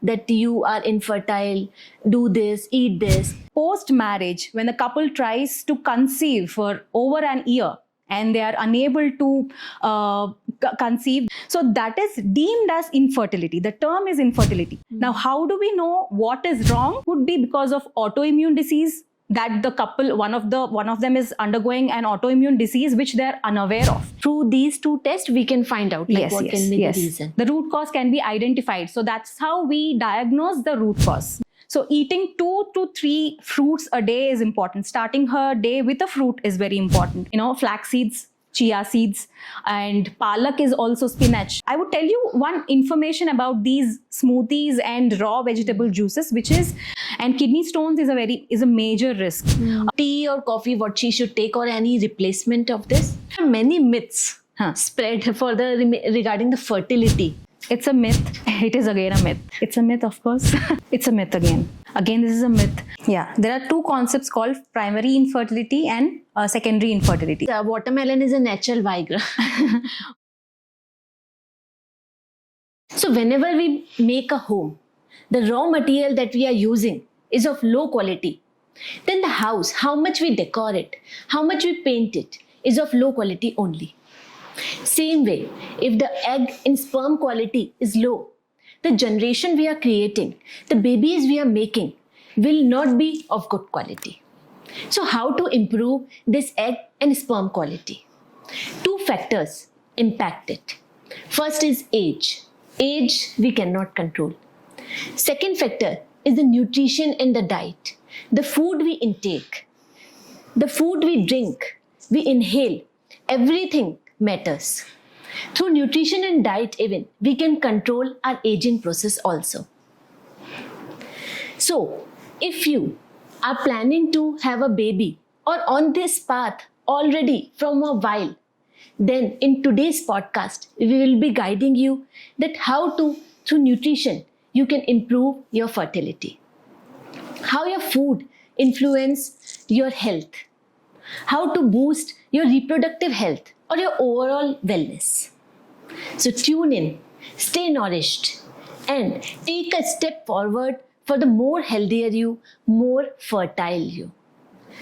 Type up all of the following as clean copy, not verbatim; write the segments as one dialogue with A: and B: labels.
A: that you are infertile, do this, eat this.
B: Post-marriage, when the couple tries to conceive for over an year and they are unable to conceive, so that is deemed as infertility. The term is infertility. Now, how do we know what is wrong? Would be because of autoimmune disease, that the couple, one of them is undergoing an autoimmune disease which they are unaware of.
A: Through these two tests, we can find out what can be the reason.
B: The root cause can be identified. So that's how we diagnose the root cause. So eating 2 to 3 fruits a day is important. Starting her day with a fruit is very important. Flax seeds, chia seeds, and palak is also spinach. I would tell you one information about these smoothies and raw vegetable juices, and kidney stones is a major risk.
A: Tea or coffee, what she should take, or any replacement of this? There are many myths spread regarding the fertility.
B: It's a myth. It is again a myth. It's a myth, of course. It's a myth again. Again, this is a myth. Yeah, there are two concepts called primary infertility and secondary infertility.
A: The watermelon is a natural Viagra. So whenever we make a home, the raw material that we are using is of low quality. Then the house, how much we decor it, how much we paint it, is of low quality only. Same way, if the egg and sperm quality is low, the generation we are creating, the babies we are making will not be of good quality. So how to improve this egg and sperm quality? 2 factors impact it. First is age. Age we cannot control. Second factor is the nutrition and the diet. The food we intake, the food we drink, we inhale, everything matters. Through nutrition and diet even, we can control our aging process also. So, if you are planning to have a baby or on this path already from a while, then in today's podcast, we will be guiding you that how to, through nutrition, you can improve your fertility. How your food influence your health. How to boost your reproductive health or your overall wellness. So tune in, stay nourished, and take a step forward for the more healthier you, more fertile you.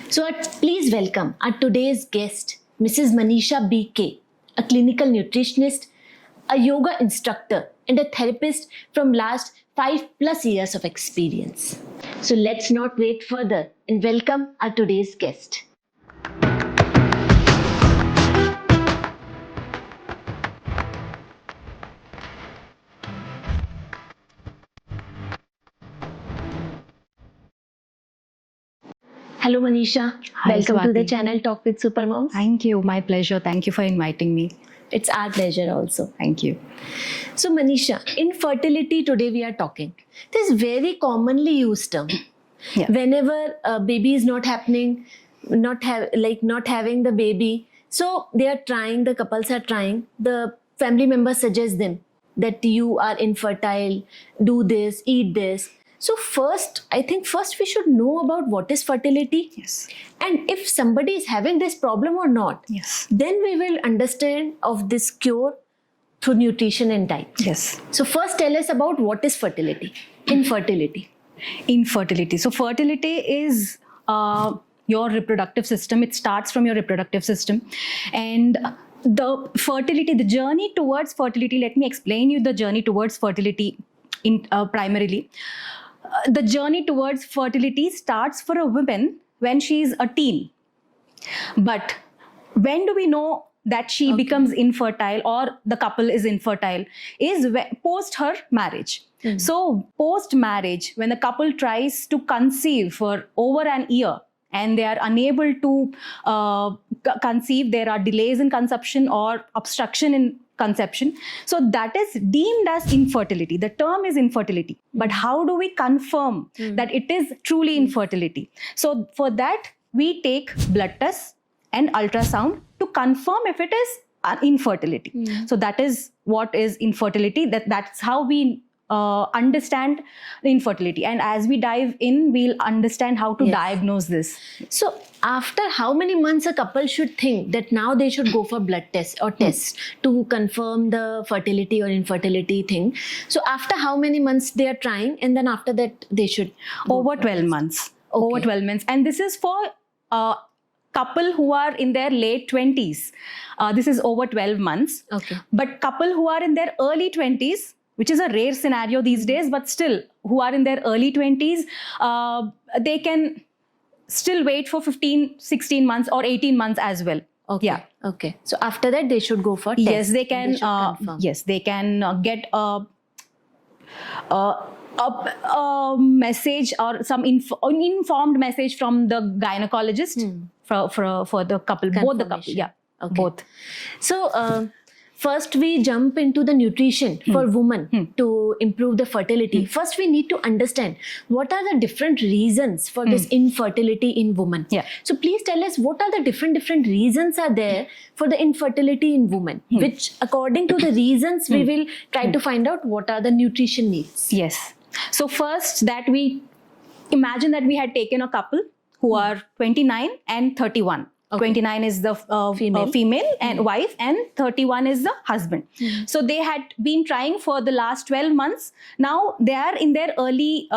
A: So please welcome our today's guest, Mrs. Manisha B K, a clinical nutritionist, a yoga instructor, and a therapist from last 5+ years of experience. So let's not wait further and welcome our today's guest. Hello Manisha, welcome to the channel Talk with Supermoms.
B: Thank you, my pleasure. Thank you for inviting me.
A: It's our pleasure also.
B: Thank you.
A: So Manisha, infertility today we are talking. This is very commonly used term.
B: Yeah.
A: Whenever a baby is not happening, not having the baby, so they are trying, the couples are trying, the family members suggest them that you are infertile, do this, eat this. So I think first we should know about what is fertility.
B: Yes.
A: And if somebody is having this problem or not,
B: Yes.
A: then we will understand of this cure through nutrition and diet.
B: Yes.
A: So first tell us about what is fertility, infertility.
B: Infertility. So fertility is your reproductive system. It starts from your reproductive system. And the fertility, the journey towards fertility, let me explain you the journey towards fertility primarily. The journey towards fertility starts for a woman when she is a teen. But when do we know that she becomes infertile or the couple is infertile? Is post her marriage. So post-marriage, when the couple tries to conceive for over an year and they are unable to conceive, there are delays in conception or obstruction in conception. So that is deemed as infertility. The term is infertility. But how do we confirm that it is truly infertility? So for that, we take blood tests and ultrasound to confirm if it is infertility. So that is what is infertility. That's how we understand the infertility. And as we dive in, we'll understand how to diagnose this.
A: So after how many months a couple should think that now they should go for blood test or tests to confirm the fertility or infertility thing? So after how many months they are trying, and then after that they should
B: Over 12 months.
A: Okay.
B: Over 12 months. And this is for couple who are in their late 20s. This is over 12 months.
A: Okay.
B: But couple who are in their early 20s, which is a rare scenario these days, but still who are in their early 20s, they can still wait for 15, 16 months or 18 months as well.
A: Okay.
B: Yeah.
A: Okay. So after that they should go for test.
B: Yes, they can.
A: They should confirm.
B: Yes, they can get a message or some informed message from the gynecologist for the couple, both the couple. Yeah,
A: Okay.
B: both.
A: So first we jump into the nutrition for women to improve the fertility. First we need to understand what are the different reasons for this infertility in women.
B: Yeah.
A: So please tell us what are the different reasons are there for the infertility in women, which according to the reasons we will try to find out what are the nutrition needs.
B: Yes. So first, that we imagine that we had taken a couple who are 29 and 31.
A: Okay.
B: 29 is the female and wife, and 31 is the husband. So they had been trying for the last 12 months. Now they are in their early,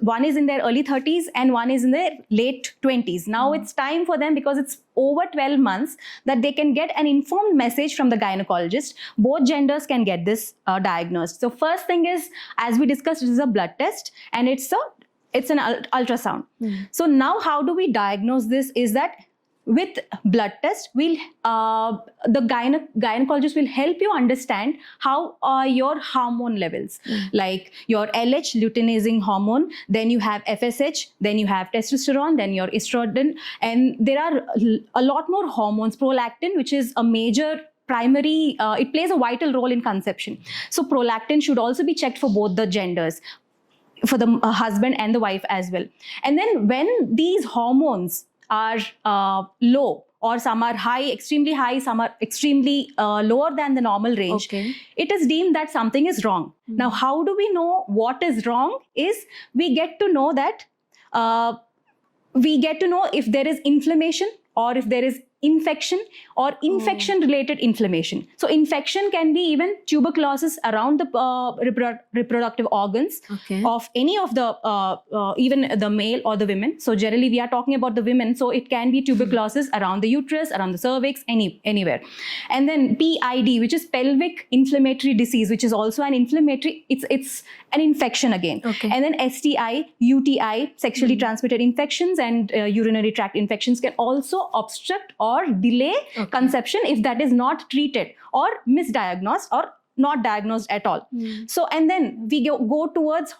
B: one is in their early 30s and one is in their late 20s. Now it's time for them, because it's over 12 months, that they can get an informed message from the gynecologist. Both genders can get this diagnosed. So first thing is, as we discussed, it is a blood test and it's an ultrasound. So now how do we diagnose this is that with blood test, the gynecologist will help you understand how are your hormone levels, like your LH, luteinizing hormone, then you have FSH, then you have testosterone, then your estrogen, and there are a lot more hormones. Prolactin, which is a major primary, it plays a vital role in conception. So prolactin should also be checked for both the genders, for the husband and the wife as well. And then when these hormones are low, or some are high, extremely high, some are extremely lower than the normal range, it is deemed that something is wrong. Now, how do we know what is wrong? Is we get to know that if there is inflammation, or if there is infection, or infection-related inflammation. So infection can be even tuberculosis around the reproductive organs of any of the, even the male or the women. So generally we are talking about the women. So it can be tuberculosis around the uterus, around the cervix, anywhere. And then PID, which is pelvic inflammatory disease, which is also an inflammatory, it's an infection again. And then STI, UTI, sexually transmitted infections, and urinary tract infections can also obstruct or delay conception if that is not treated, or misdiagnosed, or not diagnosed at all. So, and then we go towards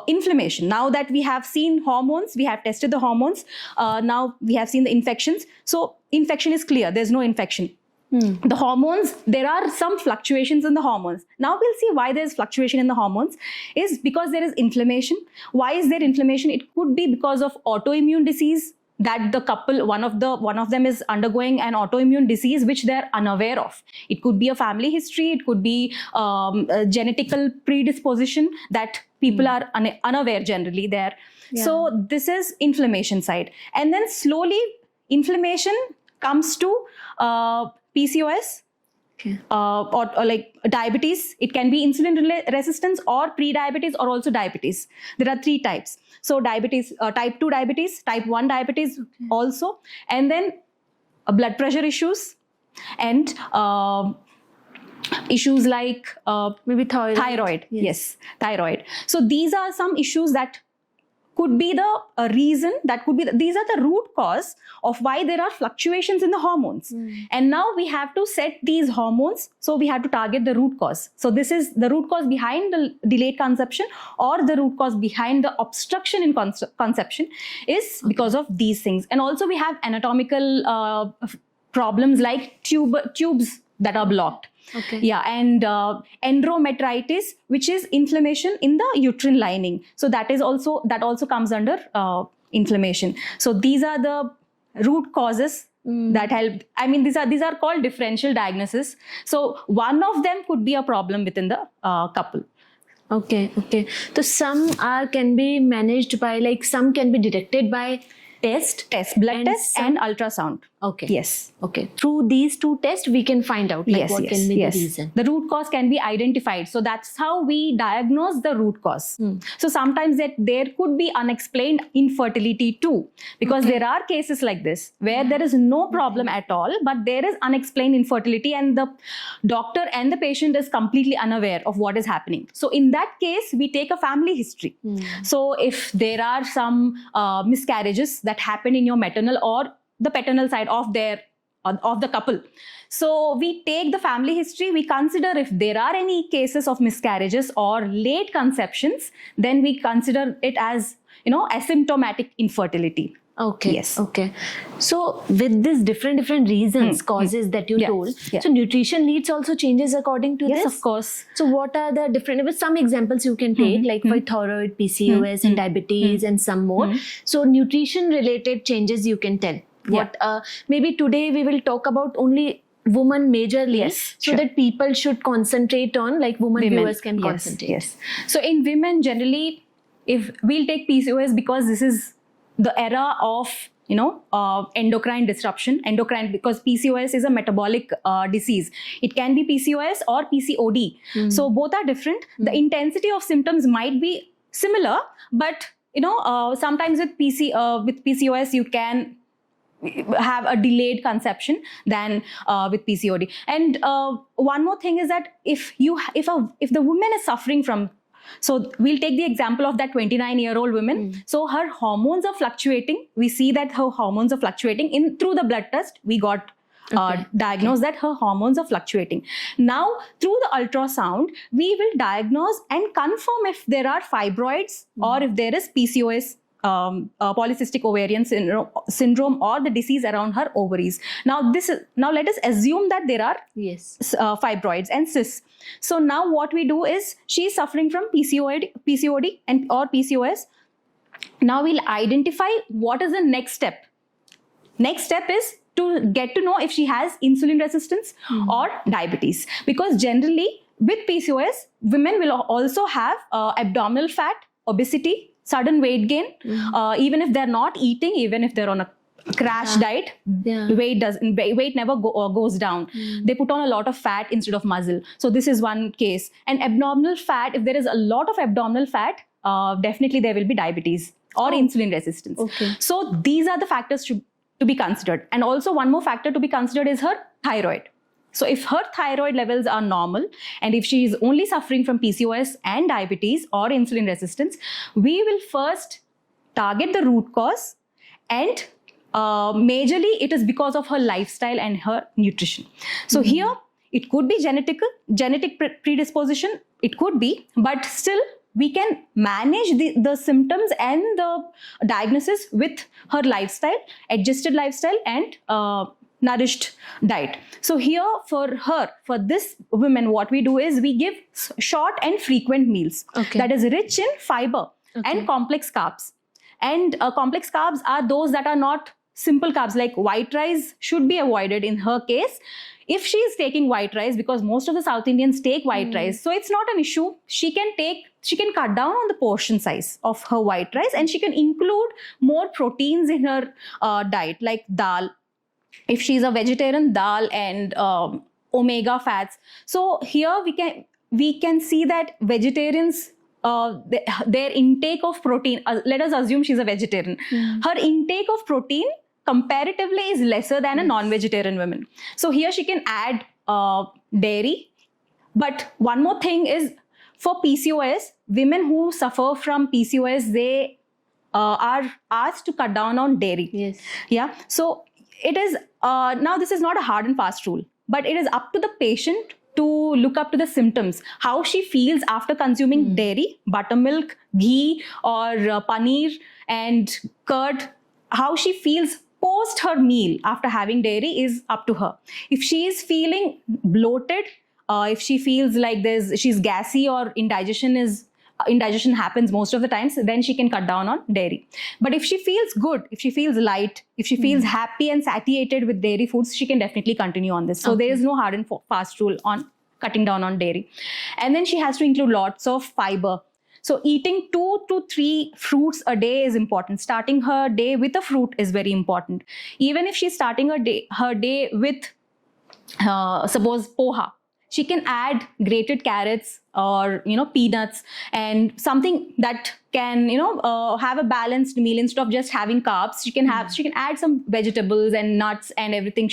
B: inflammation. Now that we have seen hormones, we have tested the hormones, now we have seen the infections. So infection is clear, there's no infection. The hormones, there are some fluctuations in the hormones. Now we'll see why there's fluctuation in the hormones is because there is inflammation. Why is there inflammation? It could be because of autoimmune disease, that the couple, one of them is undergoing an autoimmune disease which they're unaware of. It could be a family history, it could be a genetical predisposition that people are unaware generally there. So this is inflammation side. And then slowly inflammation comes to PCOS, or like diabetes. It can be insulin resistance or pre-diabetes, or also diabetes. There are 3 types. So diabetes, type 2 diabetes, type 1 diabetes also, and then blood pressure issues, and issues like
A: maybe thyroid.
B: Yes, thyroid. So these are some issues that could be the reason, these are the root cause of why there are fluctuations in the hormones. And now we have to set these hormones, so we have to target the root cause. So this is the root cause behind the delayed conception, or the root cause behind the obstruction in conception is because of these things. And also we have anatomical problems like tubes that are blocked. And endometritis, which is inflammation in the uterine lining. So that also comes under inflammation. So these are the root causes that help. I mean, these are called differential diagnosis. So one of them could be a problem within the couple.
A: Okay, okay. So some can be managed by, like, some can be detected by
B: blood
A: and
B: test
A: some-
B: and ultrasound.
A: Okay.
B: Yes.
A: Okay. Through these two tests, we can find out like what can be the reason.
B: The root cause can be identified. So that's how we diagnose the root cause. So sometimes there could be unexplained infertility too, because there are cases like this where there is no problem at all, but there is unexplained infertility and the doctor and the patient is completely unaware of what is happening. So in that case, we take a family history. So if there are some miscarriages that happen in your maternal or the paternal side of the couple, so we take the family history, we consider if there are any cases of miscarriages or late conceptions, then we consider it as, asymptomatic infertility.
A: Okay.
B: Yes.
A: Okay. So with this different reasons, causes that you told, so nutrition needs also changes according to this?
B: Yes, of course.
A: So what are the different, with some examples you can take, like for thyroid, PCOS and diabetes and some more. So nutrition related changes you can tell. What maybe today we will talk about only women majorly, so that people should concentrate on, like women viewers can concentrate.
B: Yes. So in women generally, if we'll take PCOS because this is the era of endocrine disruption. Endocrine, because PCOS is a metabolic disease. It can be PCOS or PCOD. So both are different. The intensity of symptoms might be similar, but sometimes with PCOS you can have a delayed conception than with PCOD. And one more thing is that if the woman is suffering from, so we'll take the example of that 29-year-old woman. So her hormones are fluctuating. We see that her hormones are fluctuating. Through the blood test, we got diagnosed that her hormones are fluctuating. Now, through the ultrasound, we will diagnose and confirm if there are fibroids or if there is PCOS, polycystic ovarian syndrome, or the disease around her ovaries. Now let us assume that there are fibroids and cysts. So now what we do is, she is suffering from PCOD and or PCOS. Now we'll identify what is the next step. Next step is to get to know if she has insulin resistance or diabetes, because generally with PCOS, women will also have abdominal fat, obesity, sudden weight gain, even if they're not eating, even if they're on a crash diet, weight never goes down. They put on a lot of fat instead of muscle. So this is one case. And abdominal fat, if there is a lot of abdominal fat, definitely there will be diabetes or insulin resistance. So these are the factors to be considered. And also one more factor to be considered is her thyroid. So if her thyroid levels are normal, and if she is only suffering from PCOS and diabetes or insulin resistance, we will first target the root cause, and majorly it is because of her lifestyle and her nutrition. So here it could be genetic predisposition, it could be, but still we can manage the symptoms and the diagnosis with her lifestyle, adjusted lifestyle and nourished diet. So here for this woman, what we do is we give short and frequent meals that is rich in fiber and complex carbs. And complex carbs are those that are not simple carbs, like white rice should be avoided in her case. If she is taking white rice, because most of the South Indians take white rice, so it's not an issue. She can cut down on the portion size of her white rice, and she can include more proteins in her diet, like dal. If she's a vegetarian, dal and omega fats. So here we can see that vegetarians, their intake of protein, let us assume she's a vegetarian, her intake of protein comparatively is lesser than a non-vegetarian woman. So here she can add dairy. But one more thing is, for PCOS, women who suffer from PCOS, they are asked to cut down on dairy. So it is, now this is not a hard and fast rule, but it is up to the patient to look up to the symptoms, how she feels after consuming dairy, buttermilk, ghee or paneer and curd. How she feels post her meal after having dairy is up to her. If she is feeling bloated, if she feels like she's gassy or indigestion happens most of the times, then she can cut down on dairy. But if she feels good, if she feels light, if she feels happy and satiated with dairy foods, she can definitely continue on this. So there is no hard and fast rule on cutting down on dairy. And then she has to include lots of fiber. So eating 2 to 3 fruits a day is important. Starting her day with a fruit is very important. Even if she's starting her day with, suppose, poha, she can add grated carrots or, peanuts and something that can, have a balanced meal instead of just having carbs. She can add some vegetables and nuts and everything.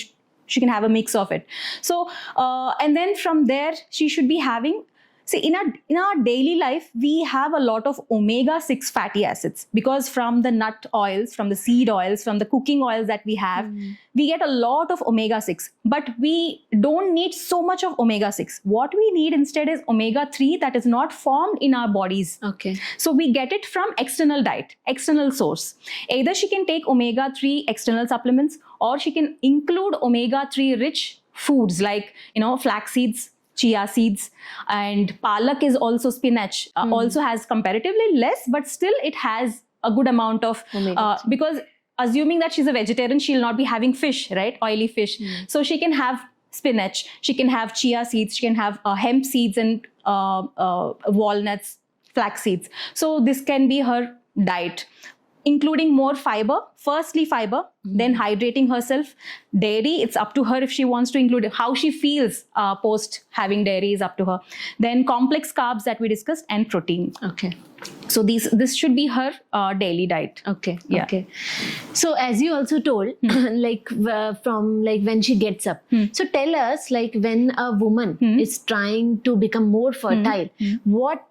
B: She can have a mix of it. So, and then from there, she should be having, see, in our daily life, we have a lot of omega-6 fatty acids because from the nut oils, from the seed oils, from the cooking oils that we have, we get a lot of omega-6. But we don't need so much of omega-6. What we need instead is omega-3 that is not formed in our bodies.
A: Okay.
B: So we get it from external diet, external source. Either she can take omega-3 external supplements or she can include omega-3 rich foods like, flax seeds, chia seeds, and palak is also spinach, also has comparatively less, but still it has a good amount of, because assuming that she's a vegetarian, she'll not be having fish, right? Oily fish. So she can have spinach, she can have chia seeds, she can have hemp seeds and walnuts, flax seeds. So this can be her diet, including more fiber, firstly fiber, then hydrating herself. Dairy, it's up to her if she wants to include it. How she feels post having dairy is up to her. Then complex carbs that we discussed and protein.
A: Okay.
B: So this should be her daily diet.
A: Okay.
B: Yeah.
A: Okay. So as you also told, from when she gets up. So tell us, when a woman is trying to become more fertile, what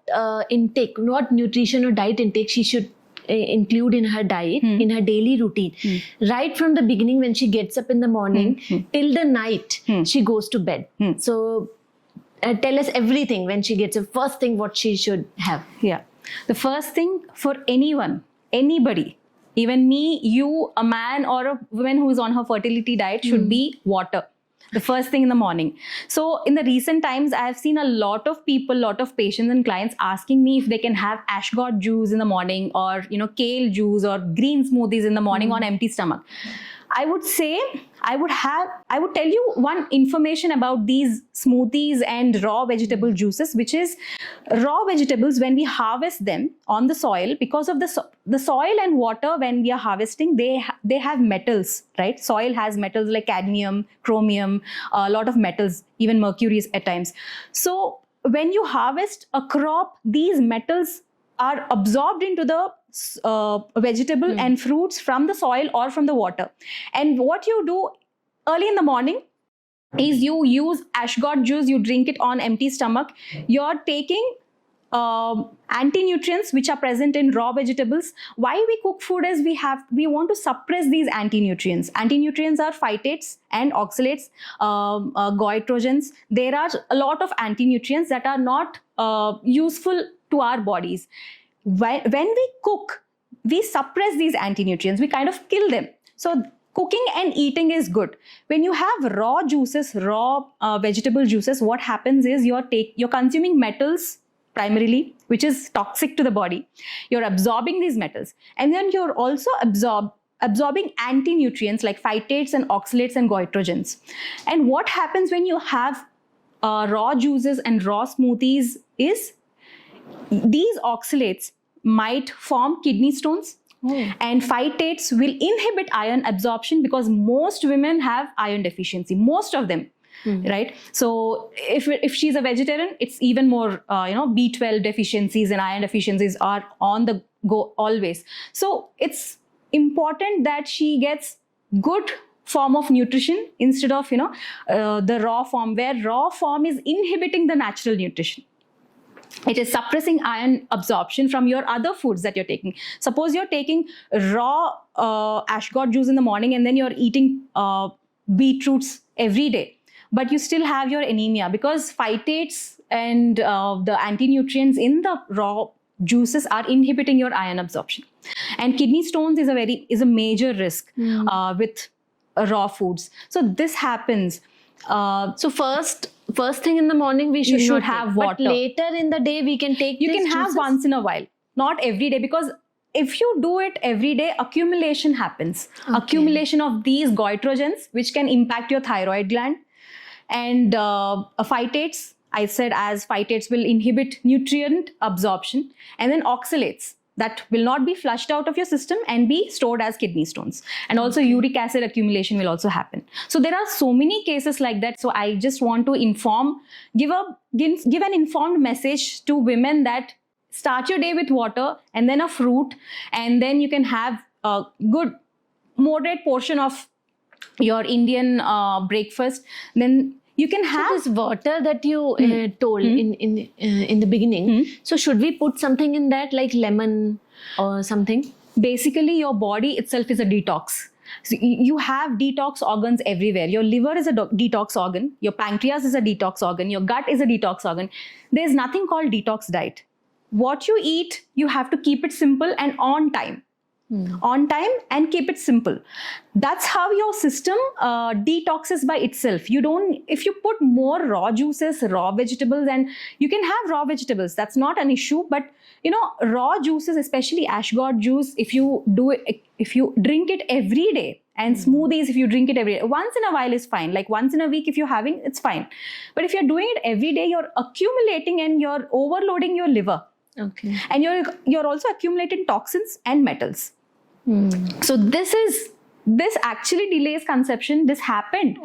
A: intake, what nutrition or diet intake she should include in her diet, in her daily routine, right from the beginning when she gets up in the morning till the night she goes to bed. So tell us everything when she gets up. First thing what she should have.
B: Yeah. The first thing for anyone, anybody, even me, you, a man or a woman who is on her fertility diet should be water. The first thing in the morning. So in the recent times, I have seen a lot of people, lot of patients and clients asking me if they can have ashgod juice in the morning or, kale juice or green smoothies in the morning on empty stomach. I would say, I would tell you one information about these smoothies and raw vegetable juices, which is raw vegetables, when we harvest them on the soil, because of the soil and water, when we are harvesting, they have metals, right? Soil has metals like cadmium, chromium, a lot of metals, even mercury at times. So when you harvest a crop, these metals are absorbed into the vegetable and fruits from the soil or from the water. And what you do early in the morning is you use ashgod juice, you drink it on empty stomach. You're taking anti-nutrients which are present in raw vegetables. Why we cook food is we want to suppress these anti-nutrients. Anti-nutrients are phytates and oxalates, goitrogens. There are a lot of anti-nutrients that are not useful to our bodies. When we cook, we suppress these anti-nutrients. We kind of kill them. So cooking and eating is good. When you have raw juices, raw vegetable juices, what happens is you're consuming metals primarily, which is toxic to the body. You're absorbing these metals. And then you're also absorbing anti-nutrients like phytates and oxalates and goitrogens. And what happens when you have raw juices and raw smoothies is these oxalates might form kidney stones, and phytates will inhibit iron absorption because most women have iron deficiency, most of them, right? So if she's a vegetarian, it's even more, B12 deficiencies and iron deficiencies are on the go always. So it's important that she gets good form of nutrition instead of, the raw form, where raw form is inhibiting the natural nutrition. It is suppressing iron absorption from your other foods that you're taking. Suppose you're taking raw ashgod juice in the morning and then you're eating beetroots every day, but you still have your anemia because phytates and the anti-nutrients in the raw juices are inhibiting your iron absorption. And kidney stones is a major risk with raw foods. So this happens.
A: So first thing in the morning we should not
B: have
A: take.
B: water.
A: But later in the day we can take.
B: You
A: these
B: can have
A: juices?
B: once in a while, not every day, because if you do it every day, accumulation happens.
A: Okay.
B: Accumulation of these goitrogens, which can impact your thyroid gland, and phytates I said, as phytates will inhibit nutrient absorption, and then oxalates that will not be flushed out of your system and be stored as kidney stones. And also uric acid accumulation will also happen. So there are so many cases like that. So I just want to give an informed message to women that start your day with water and then a fruit, and then you can have a good moderate portion of your Indian breakfast. Then you can have
A: this water that you told in the beginning. So should we put something in that, like lemon or something?
B: Basically, your body itself is a detox. So you have detox organs everywhere. Your liver is a detox organ. Your pancreas is a detox organ. Your gut is a detox organ. There's nothing called detox diet. What you eat, you have to keep it simple and on time. On time and keep it simple. That's how your system detoxes by itself. If you put more raw juices, raw vegetables, and you can have raw vegetables, that's not an issue. But raw juices, especially ashgod juice, if you drink it every day, and smoothies, if you drink it every day, once in a while is fine. Like once in a week, if you're having, it's fine. But if you're doing it every day, you're accumulating and you're overloading your liver.
A: Okay.
B: And you're also accumulating toxins and metals. So this actually delays conception. This happened,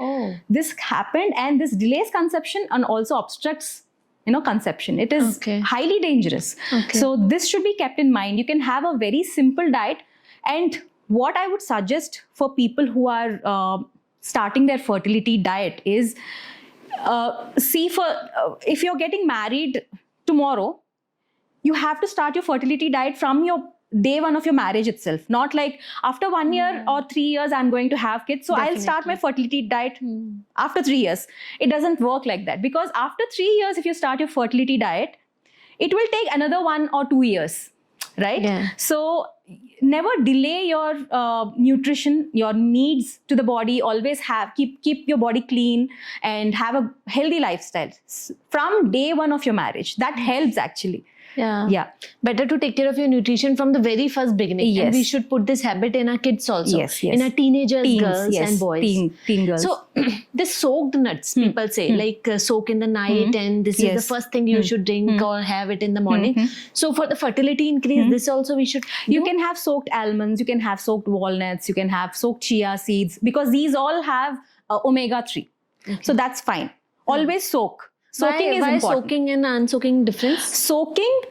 B: and this delays conception and also obstructs conception. It is highly dangerous. So this should be kept in mind. You can have a very simple diet, and what I would suggest for people who are starting their fertility diet is if you're getting married tomorrow, you have to start your fertility diet from your day one of your marriage itself. Not like after 1 year or 3 years I'm going to have kids, so I'll start my fertility diet after 3 years. It doesn't work like that, because after 3 years, if you start your fertility diet, it will take another 1 or 2 years, right?
A: Yeah.
B: So never delay your nutrition, your needs to the body. Always keep your body clean and have a healthy lifestyle from day one of your marriage. That helps actually. Yeah.
A: Better to take care of your nutrition from the very first beginning.
B: Yes.
A: And we should put this habit in our kids also.
B: Yes.
A: In our teenagers,
B: Teens,
A: girls and boys.
B: Teen girls.
A: So the soaked nuts, people say, like soak in the night, and this is the first thing you should drink or have it in the morning. So for the fertility increase, this also we should
B: You can have soaked almonds, you can have soaked walnuts, you can have soaked chia seeds, because these all have omega-3. So that's fine. Always soak. Soaking is important.
A: Soaking and unsoaking difference?
B: Soaking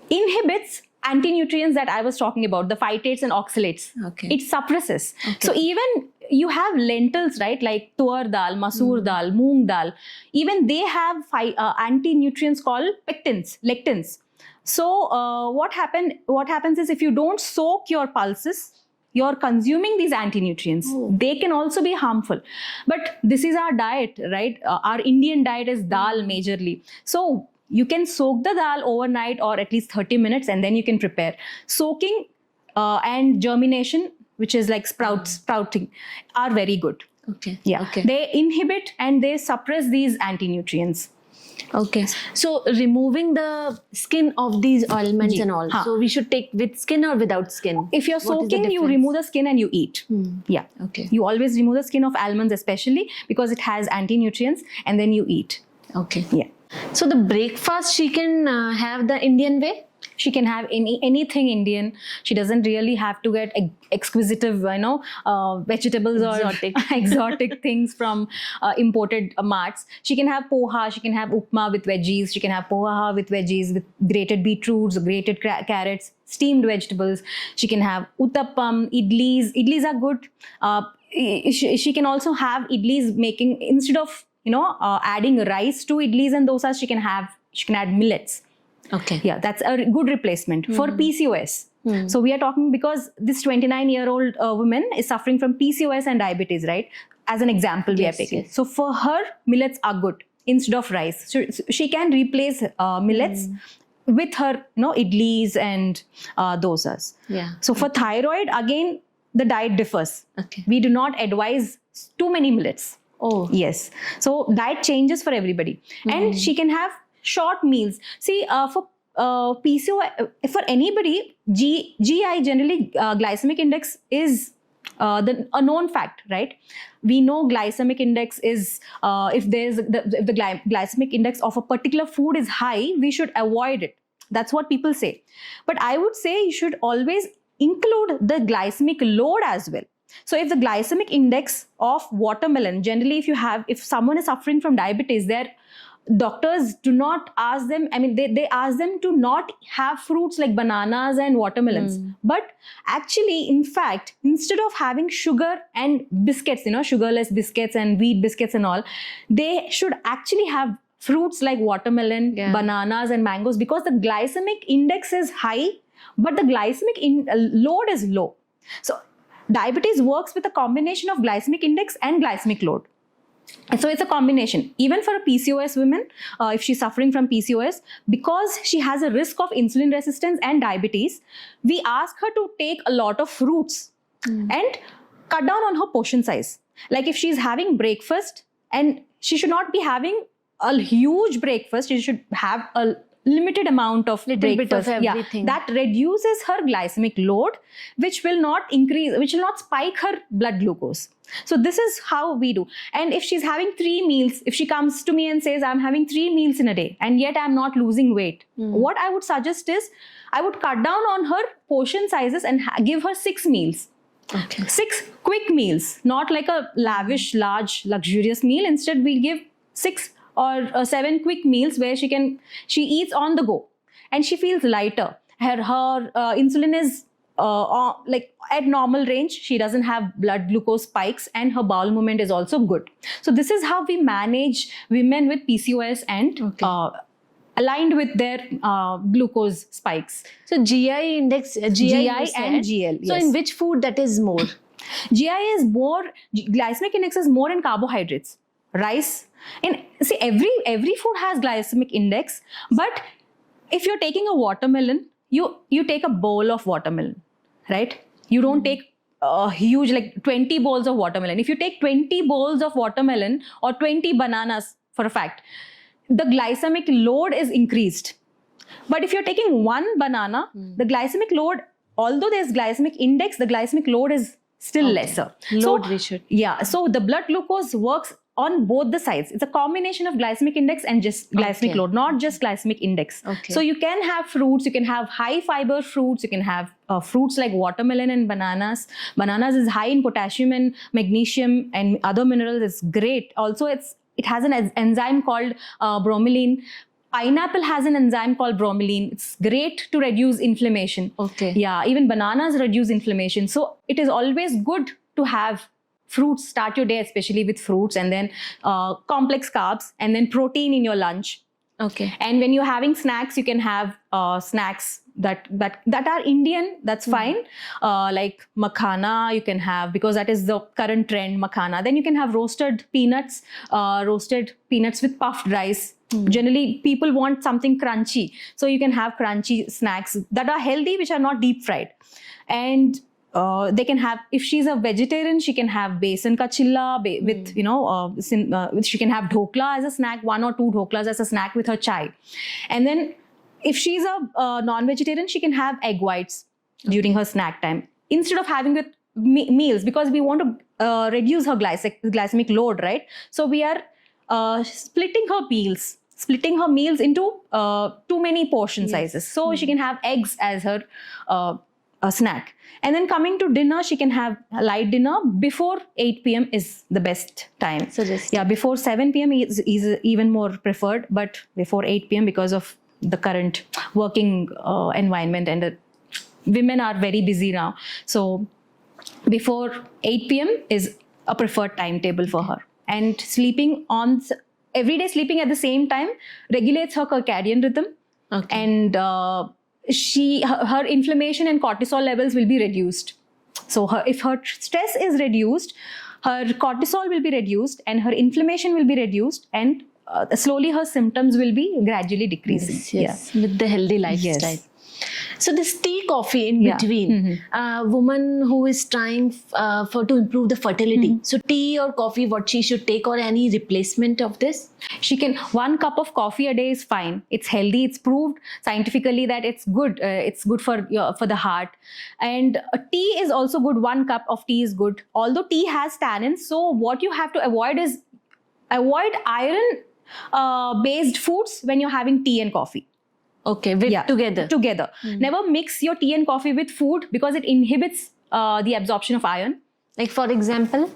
B: inhibits anti-nutrients that I was talking about, the phytates and oxalates. It suppresses. So even you have lentils, right? Like tur dal, masoor dal, moong dal. Even they have anti-nutrients called lectins. So what happens is, if you don't soak your pulses, you're consuming these anti-nutrients. They can also be harmful. But this is our diet, right? Our Indian diet is dal majorly. So you can soak the dal overnight or at least 30 minutes, and then you can prepare. Soaking and germination, which is like sprouting, are very good. They inhibit and they suppress these anti-nutrients.
A: So removing the skin of these oilments and all. So we should take with skin or without skin?
B: If you're soaking, you remove the skin and you eat. You always remove the skin of almonds, especially because it has anti-nutrients, and then you eat.
A: So the breakfast, she can have the Indian way?
B: She can have anything Indian. She doesn't really have to get exquisitive, vegetables or exotic things from imported marts. She can have poha, she can have upma with veggies, she can have poha with veggies, with grated beetroots, grated carrots, steamed vegetables. She can have uttappam, idlis. Idlis are good. She can also have idlis instead of adding rice to idlis and dosas, she can add millets. That's a good replacement for PCOS. So we are talking, because this 29-year-old woman is suffering from PCOS and diabetes, right? As an example, we are taking. So for her, millets are good instead of rice. So she can replace millets with her, idlis and dosas. So for thyroid, again, the diet differs. We do not advise too many millets. Yes. So diet changes for everybody. And she can have short meals. See, for PCOS, for anybody, GI generally, glycemic index is a known fact, right? We know glycemic index is if the glycemic index of a particular food is high, we should avoid it. That's what people say. But I would say you should always include the glycemic load as well. So if the glycemic index of watermelon, generally if someone is suffering from diabetes, their doctors do not ask them, they ask them to not have fruits like bananas and watermelons. But actually, in fact, instead of having sugar and biscuits, sugarless biscuits and wheat biscuits and all, they should actually have fruits like watermelon, bananas and mangoes, because the glycemic index is high, but the glycemic load is low. So diabetes works with a combination of glycemic index and glycemic load. So it's a combination. Even for a PCOS woman, if she's suffering from PCOS, because she has a risk of insulin resistance and diabetes, we ask her to take a lot of fruits and cut down on her portion size. Like if she's having breakfast, and she should not be having a huge breakfast, she should have a limited amount of
A: little
B: breakfast.
A: bit of everything.
B: That reduces her glycemic load, which will not spike her blood glucose. So this is how we do. And if she's having 3 meals, if she comes to me and says, I'm having 3 meals in a day and yet I'm not losing weight, what I would suggest is I would cut down on her portion sizes and give her 6 meals.
A: Okay.
B: 6 quick meals, not like a lavish, large, luxurious meal. Instead, we'll give 6 or 7 quick meals where she eats on the go and she feels lighter. Her insulin is like at normal range. She doesn't have blood glucose spikes and her bowel movement is also good. So this is how we manage women with PCOS and aligned with their glucose spikes.
A: So GI index, GI
B: and GL.
A: So in which food that is more?
B: GI is more, glycemic index is more in carbohydrates, rice. Every food has glycemic index, but if you're taking a watermelon, you take a bowl of watermelon, right? You don't take a huge, like 20 bowls of watermelon. If you take 20 bowls of watermelon or 20 bananas, for a fact, the glycemic load is increased. But if you're taking 1 banana, the glycemic load, although there's glycemic index, the glycemic load is still lesser.
A: Load we should.
B: Yeah, so the blood glucose works on both the sides. It's a combination of glycemic index and just glycemic load, not just glycemic index.
A: Okay.
B: So you can have fruits, you can have high fiber fruits, you can have fruits like watermelon and bananas. Bananas is high in potassium and magnesium and other minerals. It's great. Also, it has an enzyme called bromelain. Pineapple has an enzyme called bromelain. It's great to reduce inflammation.
A: Okay.
B: Yeah, even bananas reduce inflammation. So it is always good to have fruits. Start your day especially with fruits, and then complex carbs, and then protein in your lunch.
A: Okay.
B: And when you're having snacks, you can have snacks that are Indian. That's fine. Like makhana, you can have, because that is the current trend, makhana. Then you can have roasted peanuts with puffed rice. Generally, people want something crunchy, so you can have crunchy snacks that are healthy, which are not deep fried. And they can have, if she's a vegetarian, she can have besan ka chilla with, she can have dhokla as a snack, 1 or 2 dhoklas as a snack with her chai. And then if she's a non-vegetarian, she can have egg whites during her snack time instead of having with meals, because we want to reduce her glycemic load, right? So we are splitting her meals into too many portion sizes. So she can have eggs as her a snack. And then coming to dinner, she can have a light dinner. Before 8 p.m. is the best time.
A: Suggested.
B: Yeah, before 7 p.m. is even more preferred, but before 8 p.m. because of the current working environment, and women are very busy now. So before 8 p.m. is a preferred timetable for her. And every day sleeping at the same time regulates her circadian rhythm.
A: Okay.
B: And her inflammation and cortisol levels will be reduced. So if her stress is reduced, her cortisol will be reduced and her inflammation will be reduced, and slowly her symptoms will be gradually decreasing.
A: Yes. With the healthy lifestyle.
B: Yes.
A: So this tea, coffee in
B: Yeah.
A: between, woman who is trying to improve the fertility. So tea or coffee, what she should take, or any replacement of this?
B: She can, 1 cup of coffee a day is fine. It's healthy. It's proved scientifically that it's good. It's good for the heart. And tea is also good. 1 cup of tea is good. Although tea has tannins, so what you have to avoid is avoid iron based foods when you're having tea and coffee.
A: Okay, together.
B: Never mix your tea and coffee with food because it inhibits the absorption of iron.
A: Like for example,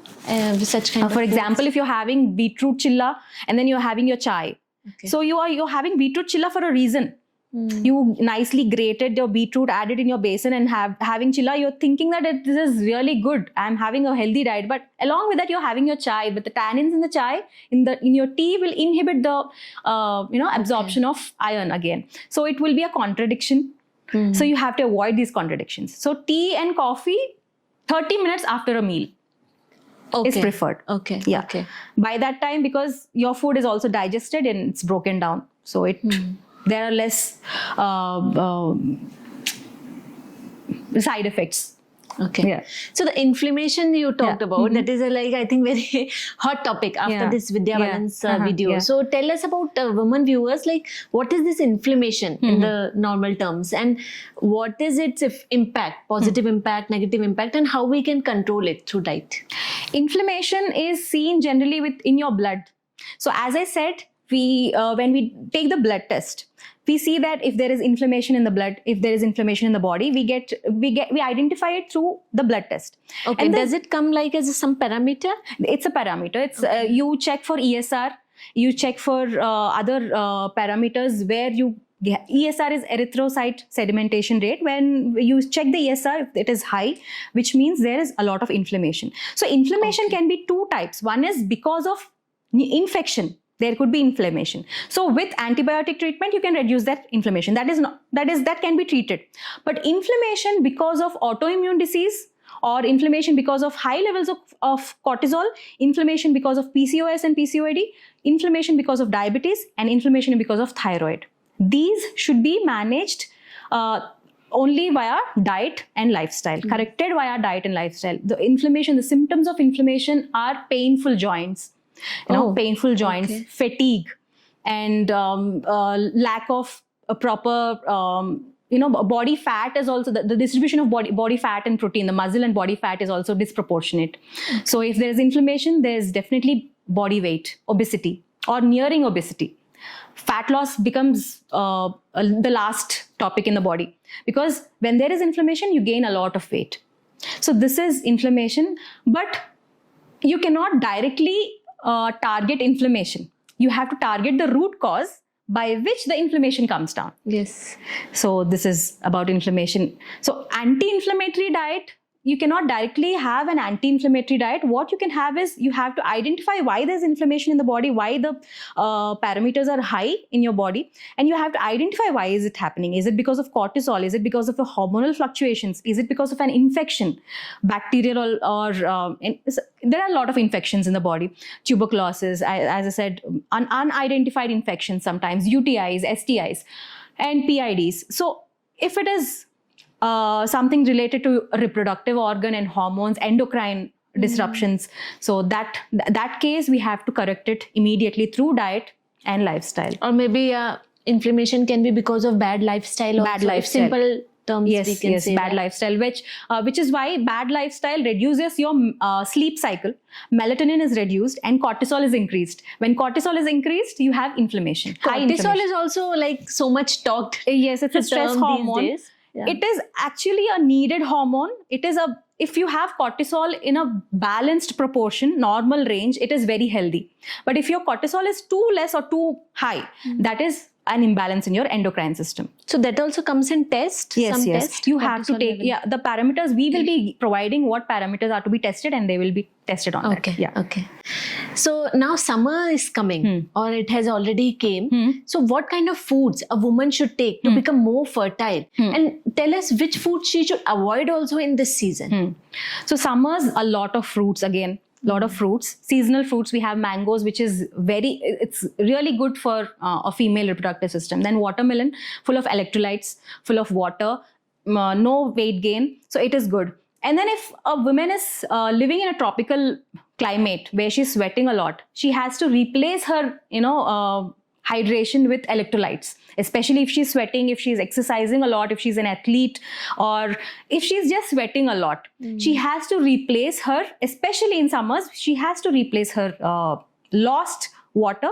A: such kind of
B: For example,
A: foods?
B: if you're having beetroot chilla and then you're having your chai.
A: Okay.
B: So you're having beetroot chilla for a reason. You nicely grated your beetroot, added in your basin and having chilla. You're thinking that this is really good. I'm having a healthy diet. But along with that, you're having your chai. But the tannins in the chai, in your tea will inhibit the absorption of iron again. So it will be a contradiction. So you have to avoid these contradictions. So tea and coffee, 30 minutes after a meal is preferred.
A: Okay.
B: Yeah.
A: Okay.
B: By that time, because your food is also digested and it's broken down. So there are less side effects.
A: Okay.
B: Yeah.
A: So the inflammation you talked
B: Yeah.
A: about, that is I think very hot topic after
B: Yeah.
A: this Vidya
B: Yeah.
A: Balance
B: Uh-huh.
A: video.
B: Yeah.
A: So tell us about women viewers, what is this inflammation in the normal terms, and what is its impact, positive impact, negative impact, and how we can control it through diet?
B: Inflammation is seen generally in your blood. So as I said, when we take the blood test, we see that if there is inflammation in the blood, if there is inflammation in the body, we identify it through the blood test.
A: Okay. And does it come as some parameter?
B: It's a parameter. It's you check for ESR, you check for other parameters where ESR is erythrocyte sedimentation rate. When you check the ESR, if it is high, which means there is a lot of inflammation. So inflammation can be 2 types. One is because of infection. There could be inflammation. So with antibiotic treatment, you can reduce that inflammation. That can be treated. But inflammation because of autoimmune disease, or inflammation because of high levels of cortisol, inflammation because of PCOS and PCOD, inflammation because of diabetes, and inflammation because of thyroid. These should be managed only via diet and lifestyle, corrected via diet and lifestyle. The symptoms of inflammation are painful joints. Painful joints, fatigue, and lack of a proper, body fat is also, the distribution of body fat and protein, the muscle and body fat is also disproportionate. So if there is inflammation, there is definitely body weight, obesity, or nearing obesity. Fat loss becomes the last topic in the body, because when there is inflammation, you gain a lot of weight. So this is inflammation, but you cannot directly target inflammation. You have to target the root cause by which the inflammation comes down.
A: Yes.
B: So this is about inflammation. So anti-inflammatory diet, you cannot directly have an anti-inflammatory diet. What you can have is, you have to identify why there's inflammation in the body, why the parameters are high in your body, and you have to identify why is it happening. Is it because of cortisol? Is it because of the hormonal fluctuations? Is it because of an infection, bacterial or there are a lot of infections in the body, tuberculosis, as I said, unidentified infections sometimes, UTIs, STIs, and PIDs. So if it is something related to reproductive organ and hormones, endocrine disruptions, so that case we have to correct it immediately through diet and lifestyle.
A: Or maybe inflammation can be because of bad lifestyle.
B: Bad
A: also.
B: lifestyle.
A: Simple terms, we can say
B: bad
A: that.
B: lifestyle, which is why bad lifestyle reduces your sleep cycle, melatonin is reduced, and cortisol is increased. When cortisol is increased, you have inflammation. High
A: Cortisol
B: inflammation.
A: is also so much talked.
B: Yes, it's a stress
A: term these
B: hormone.
A: days. Yeah.
B: It is actually a needed hormone. If you have cortisol in a balanced proportion, normal range, it is very healthy. But if your cortisol is too less or too high, that is an imbalance in your endocrine system.
A: So that also comes in test?
B: Yes.
A: Test,
B: You have to
A: cortisol
B: take,
A: level.
B: the parameters, we will be providing what parameters are to be tested, and they will be tested on
A: Okay.
B: that. Yeah.
A: Okay. So now summer is coming, or it has already came. So what kind of foods a woman should take to become more fertile? And tell us which food she should avoid also in this season.
B: So summers, a lot of fruits again. Lot of fruits, seasonal fruits. We have mangoes, which is it's really good for a female reproductive system. Then watermelon, full of electrolytes, full of water, no weight gain. So it is good. And then if a woman is living in a tropical climate where she's sweating a lot, she has to replace her, hydration with electrolytes, especially if she's sweating, if she's exercising a lot, if she's an athlete, or if she's just sweating a lot. She has to replace her, especially in summers, she has to replace her lost water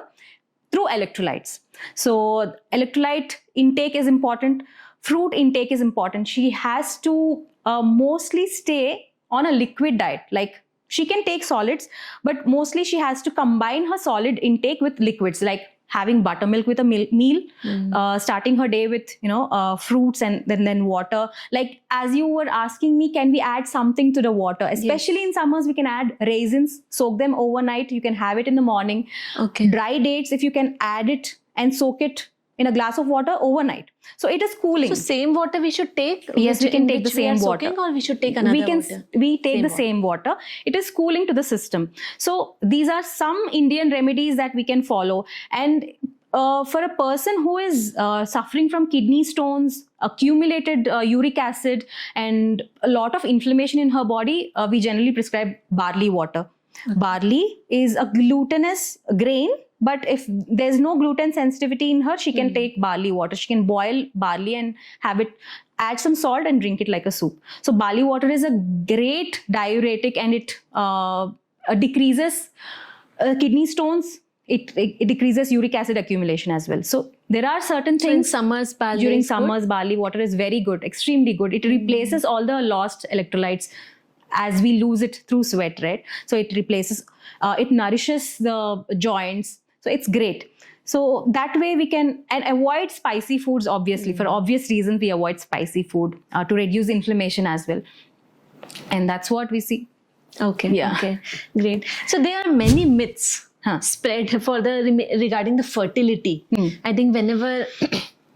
B: through electrolytes. So electrolyte intake is important. Fruit intake is important. She has to mostly stay on a liquid diet. Like, she can take solids, but mostly she has to combine her solid intake with liquids, like having buttermilk with a meal, starting her day with fruits and then water. Like, as you were asking me, can we add something to the water? Especially in summers, we can add raisins, soak them overnight. You can have it in the morning.
A: Okay.
B: Dry dates, if you can add it and soak it in a glass of water overnight. So it is cooling.
A: So same water we should take?
B: Yes, we can take the same water.
A: Soaking, or we should take another water?
B: We take the same water. It is cooling to the system. So these are some Indian remedies that we can follow. And for a person who is suffering from kidney stones, accumulated uric acid, and a lot of inflammation in her body, we generally prescribe barley water. Okay. Barley is a glutinous grain, but if there's no gluten sensitivity in her, she can take barley water. She can boil barley and have it, add some salt and drink it like a soup. So barley water is a great diuretic, and it decreases kidney stones. It decreases uric acid accumulation as well. So there are certain things.
A: During summers,
B: barley water is very good, extremely good. It replaces all the lost electrolytes as we lose it through sweat, right? So it replaces, it nourishes the joints. So it's great. So that way we can, and avoid spicy foods, obviously. For obvious reasons, we avoid spicy food to reduce inflammation as well. And that's what we see.
A: Okay.
B: Yeah.
A: Okay. Great. So there are many myths spread for regarding the fertility. I think whenever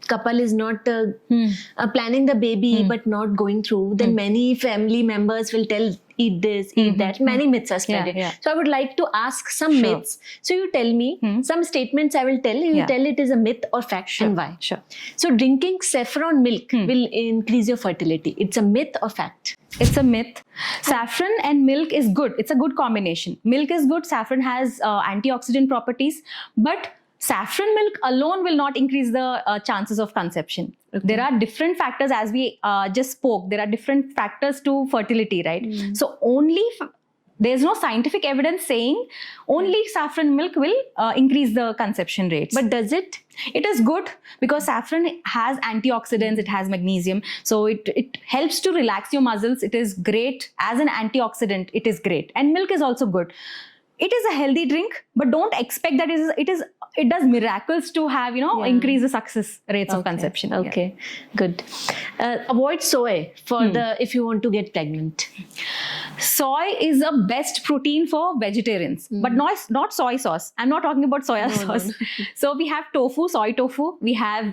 A: couple is not planning the baby but not going through, then many family members will tell, eat this, eat that. Many myths are spread. So I would like to ask some myths. So you tell me some statements. I will tell you. Tell it is a myth or fact and why.
B: Sure.
A: So drinking saffron milk will increase your fertility. It's a myth or fact?
B: It's a myth. Saffron and milk is good. It's a good combination. Milk is good. Saffron has antioxidant properties, but saffron milk alone will not increase the chances of conception. Okay. There are different factors, as we just spoke. There are different factors to fertility, right? So there's no scientific evidence saying only saffron milk will increase the conception rates.
A: But does it?
B: It is good because saffron has antioxidants, it has magnesium. So it helps to relax your muscles. It is great as an antioxidant. It is great. And milk is also good. It is a healthy drink, but don't expect that it does miracles to have, increase the success rates of conception.
A: Okay, good. Avoid soy for if you want to get pregnant.
B: Soy is a best protein for vegetarians, but not soy sauce. I'm not talking about soya sauce. So we have tofu, soy tofu. We have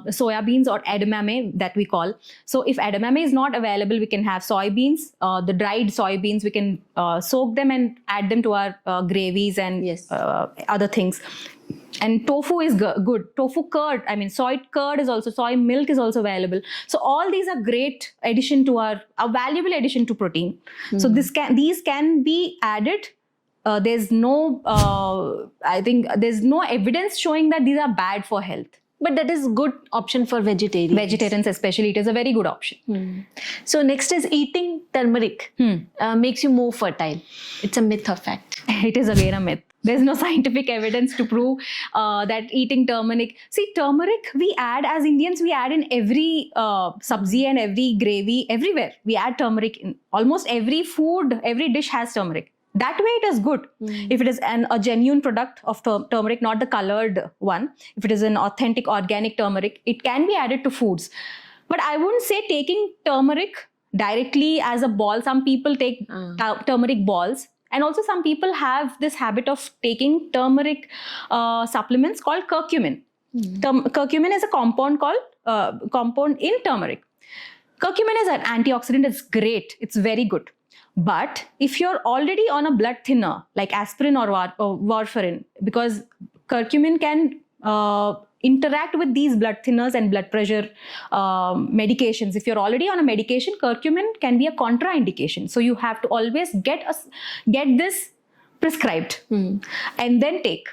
B: soya beans or edamame that we call. So if edamame is not available, we can have soybeans, the dried soybeans. We can soak them and add them to our gravies and other things. And tofu is good. Tofu curd, soy curd is also, soy milk is also available. So all these are great addition to a valuable addition to protein. So these can be added. There's no, there's no evidence showing that these are bad for health.
A: But that is good option for vegetarians.
B: Vegetarians especially, it is a very good option.
A: So next is eating turmeric makes you more fertile. It's a myth or fact?
B: It is again a myth. There's no scientific evidence to prove that eating turmeric. See, turmeric we add as Indians, we add in every sabzi and every gravy, everywhere. We add turmeric in almost every food, every dish has turmeric. That way it is good. If it is a genuine product of turmeric, not the colored one. If it is an authentic organic turmeric, it can be added to foods. But I wouldn't say taking turmeric directly as a ball. Some people take turmeric balls. And also some people have this habit of taking turmeric supplements called curcumin. Curcumin is a compound in turmeric. Curcumin is an antioxidant. It's great. It's very good. But if you're already on a blood thinner like aspirin or warfarin, because curcumin can interact with these blood thinners and blood pressure medications. If you're already on a medication, curcumin can be a contraindication. So you have to always get this prescribed and then take.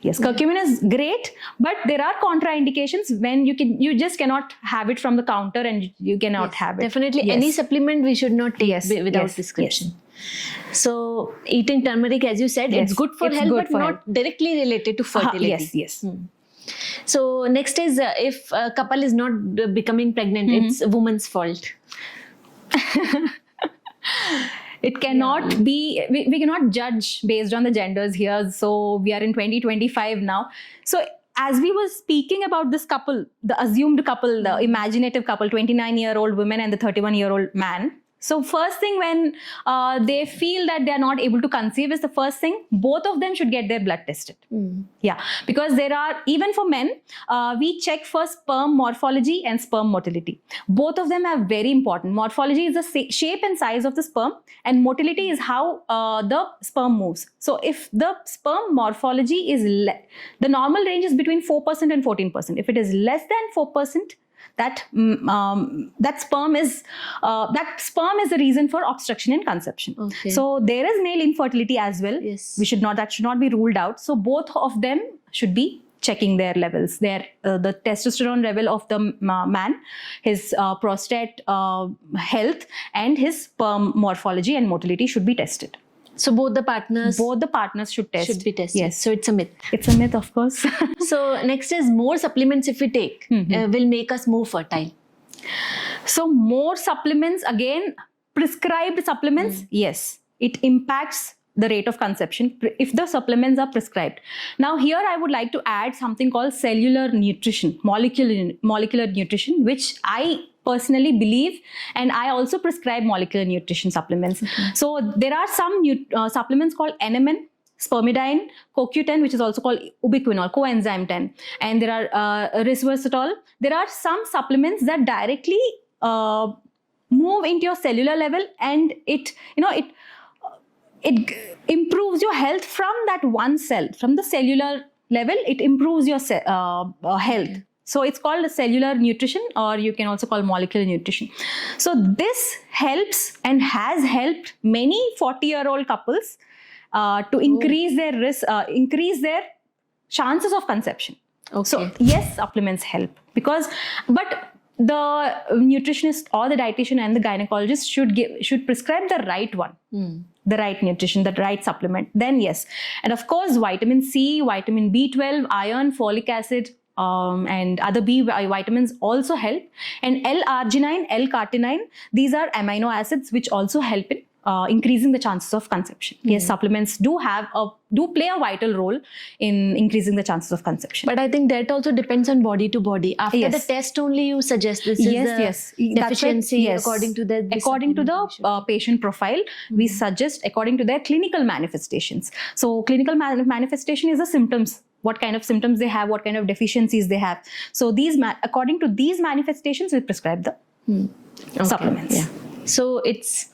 B: Yes, curcumin is great, but there are contraindications when you just cannot have it from the counter and you cannot have it.
A: Definitely, any supplement we should not take without prescription. So eating turmeric, as you said, it's good for health, but not directly related to fertility.
B: Yes.
A: So next is if a couple is not becoming pregnant, it's a woman's fault.
B: It cannot be, we cannot judge based on the genders here. So we are in 2025 now. So as we were speaking about this couple, the assumed couple, the imaginative couple, 29-year-old woman and the 31-year-old man. So first thing when they feel that they are not able to conceive is the first thing, both of them should get their blood tested. Yeah, because there are, even for men, we check for sperm morphology and sperm motility. Both of them are very important. Morphology is the shape and size of the sperm, and motility is how the sperm moves. So if the sperm morphology is, the normal range is between 4% and 14%. If it is less than 4%, that sperm is the reason for obstruction in conception.
A: Okay.
B: So there is male infertility as well.
A: Yes.
B: That should not be ruled out. So both of them should be checking their levels, the testosterone level of the man, his prostate health, and his sperm morphology and motility should be tested.
A: So both the partners
B: should test.
A: Should be tested.
B: Yes.
A: So it's a myth.
B: It's a myth, of course.
A: So next is more supplements if we take will make us more fertile.
B: So more supplements, again, prescribed supplements, yes, it impacts the rate of conception if the supplements are prescribed. Now here I would like to add something called cellular nutrition, molecular nutrition, which I personally believe, and I also prescribe molecular nutrition supplements. So there are some supplements called NMN, spermidine, CoQ10, which is also called ubiquinol, coenzyme 10, and there are resveratrol. There are some supplements that directly move into your cellular level, and it improves your health from that one cell, from the cellular level. It improves your health. So it's called cellular nutrition, or you can also call molecular nutrition. So this helps and has helped many 40-year-old couples to increase their risk, increase their chances of conception.
A: Okay.
B: So yes, supplements help, but the nutritionist or the dietitian and the gynecologist should prescribe the right one, the right nutrition, the right supplement. Then yes, and of course vitamin C, vitamin B12, iron, folic acid, and other B vitamins also help, and L-arginine, L-carnitine, these are amino acids which also help in increasing the chances of conception. Yes, supplements do play a vital role in increasing the chances of conception.
A: But I think that also depends on body to body. After the test only you suggest this is the deficiency according to
B: the patient profile. We suggest according to their clinical manifestations. So clinical manifestation is the symptoms. What kind of symptoms they have, what kind of deficiencies they have. So according to these manifestations, we prescribe the supplements.
A: Yeah. So it's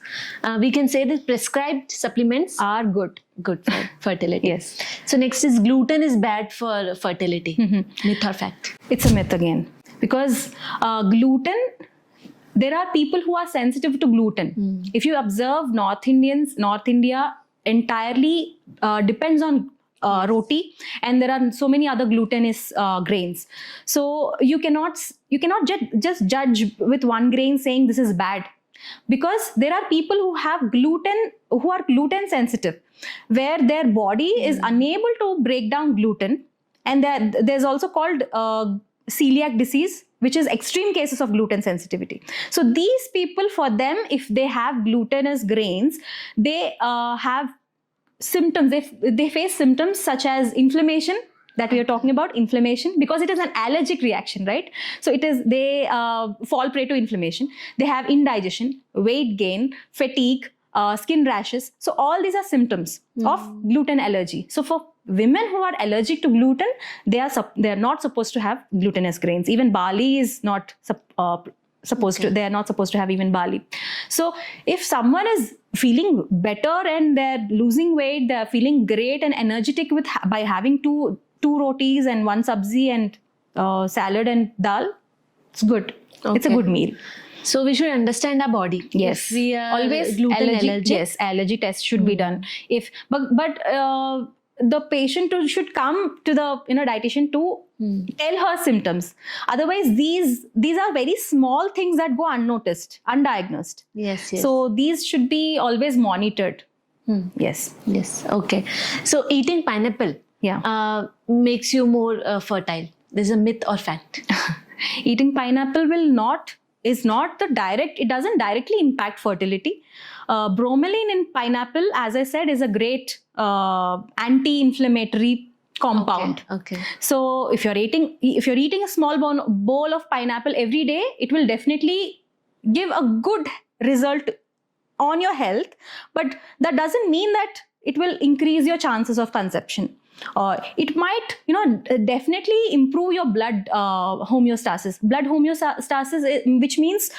A: we can say that prescribed supplements are good for fertility.
B: Yes.
A: So next is gluten is bad for fertility. Myth or fact?
B: It's a myth again, because gluten, there are people who are sensitive to gluten. If you observe North India entirely depends on roti, and there are so many other glutinous grains. So you cannot just judge with one grain saying this is bad, because there are people who are gluten sensitive, where their body is unable to break down gluten, and there's also called celiac disease, which is extreme cases of gluten sensitivity. So these people, for them, if they have glutinous grains, they have symptoms. They face symptoms such as inflammation, that we are talking about, inflammation, because it is an allergic reaction, right? So they fall prey to inflammation. They have indigestion, weight gain, fatigue, skin rashes. So all these are symptoms of gluten allergy. So for women who are allergic to gluten, they are not supposed to have glutinous grains. Even barley is not they are not supposed to have even barley. So if someone is feeling better and they're losing weight, they're feeling great and energetic by having 2 2 rotis and 1 sabzi and salad and dal, it's good. It's a
A: Okay.
B: good meal.
A: So we should understand our body.
B: Yes,
A: If we are
B: always
A: gluten
B: allergy.
A: allergic.
B: Yes, allergy test should be done. If but the patient should come to the dietitian to tell her symptoms. Otherwise, these are very small things that go unnoticed, undiagnosed.
A: Yes, yes.
B: So these should be always monitored. Yes.
A: Yes. Okay. So eating pineapple makes you more fertile. There's a myth or fact?
B: Eating pineapple is not the direct, it doesn't directly impact fertility. Bromelain in pineapple, as I said, is a great anti-inflammatory compound.
A: Okay.
B: So if you're eating a small bowl of pineapple every day, it will definitely give a good result on your health, but that doesn't mean that it will increase your chances of conception. It might, definitely improve your blood homeostasis. Blood homeostasis, which means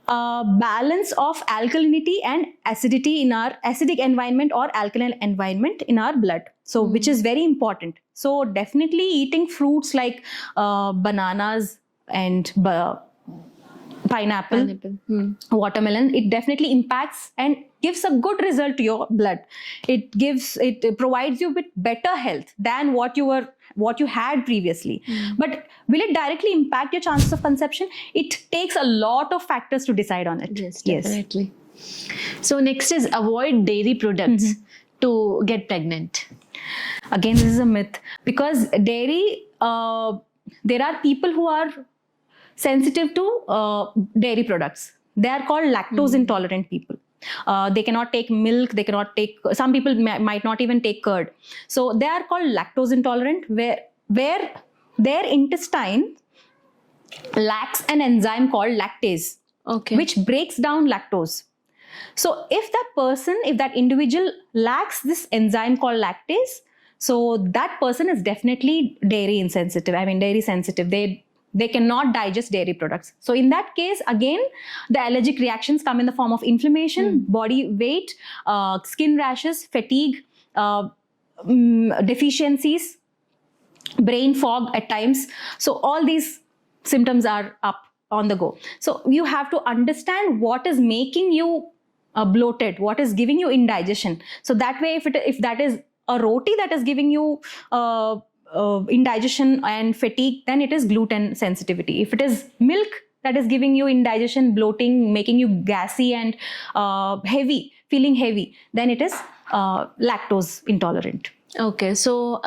B: balance of alkalinity and acidity in our acidic environment or alkaline environment in our blood. So, which is very important. So, definitely eating fruits like bananas and pineapple. Watermelon, it definitely impacts and gives a good result to your blood. It provides you with better health than what you had previously. But will it directly impact your chances of conception? It takes a lot of factors to decide on it.
A: Yes, definitely. So next is avoid dairy products to get pregnant.
B: Again, this is a myth, because dairy, there are people who are sensitive to dairy products. They are called lactose intolerant people. They cannot take milk, some people might not even take curd. So they are called lactose intolerant, where their intestine lacks an enzyme called lactase, which breaks down lactose. So if that individual lacks this enzyme called lactase, so that person is definitely dairy sensitive. They cannot digest dairy products. So in that case, again, the allergic reactions come in the form of inflammation, body weight, skin rashes, fatigue, deficiencies, brain fog at times. So all these symptoms are up on the go. So you have to understand what is making you bloated, what is giving you indigestion. So that way, if that is a roti that is giving you indigestion and fatigue, then it is gluten sensitivity. If it is milk that is giving you indigestion, bloating, making you gassy and feeling heavy, then it is lactose intolerant.
A: Okay, so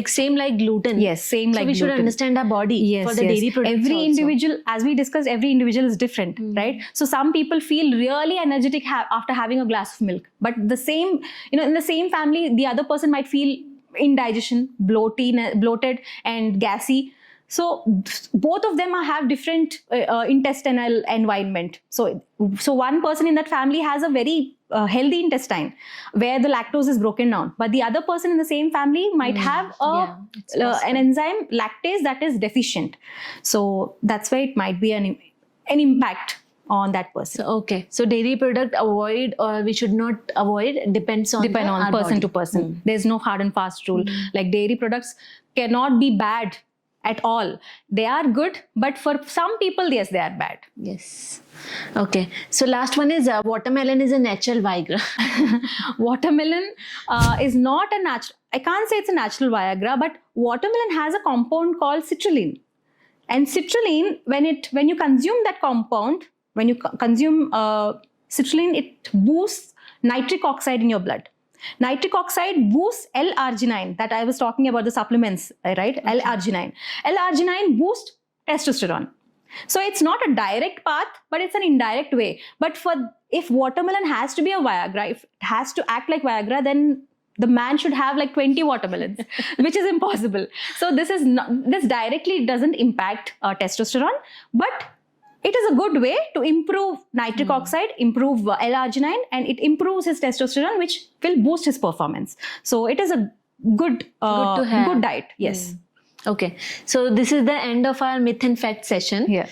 A: same like gluten.
B: Yes, same like gluten.
A: So we should understand our body for the dairy products.
B: Every individual, as we discussed, every individual is different, right? So some people feel really energetic after having a glass of milk, but in the same family, the other person might feel indigestion, bloated and gassy. So both of them have different intestinal environment. So one person in that family has a very healthy intestine where the lactose is broken down, but the other person in the same family might have an enzyme lactase that is deficient. So that's why it might be an impact on that person.
A: So dairy product avoid or we should not avoid depend on
B: person
A: body.
B: To person. There's no hard and fast rule. Like dairy products cannot be bad at all. They are good, but for some people, yes, they are bad.
A: Yes. Okay. So last one is watermelon is a natural Viagra.
B: Watermelon is not a natural. I can't say it's a natural Viagra, but watermelon has a compound called citrulline, and citrulline, when you consume that compound. When you consume citrulline, it boosts nitric oxide in your blood. Nitric oxide boosts L-arginine, that I was talking about the supplements, right? Okay. L-arginine. L-arginine boosts testosterone. So it's not a direct path, but it's an indirect way. But if watermelon has to be a Viagra, if it has to act like Viagra, then the man should have like 20 watermelons, which is impossible. So this directly doesn't impact testosterone, but it is a good way to improve nitric oxide, improve L-arginine, and it improves his testosterone, which will boost his performance. So it is a good diet. Yes.
A: Okay. So this is the end of our myth and fact session.
B: Yeah.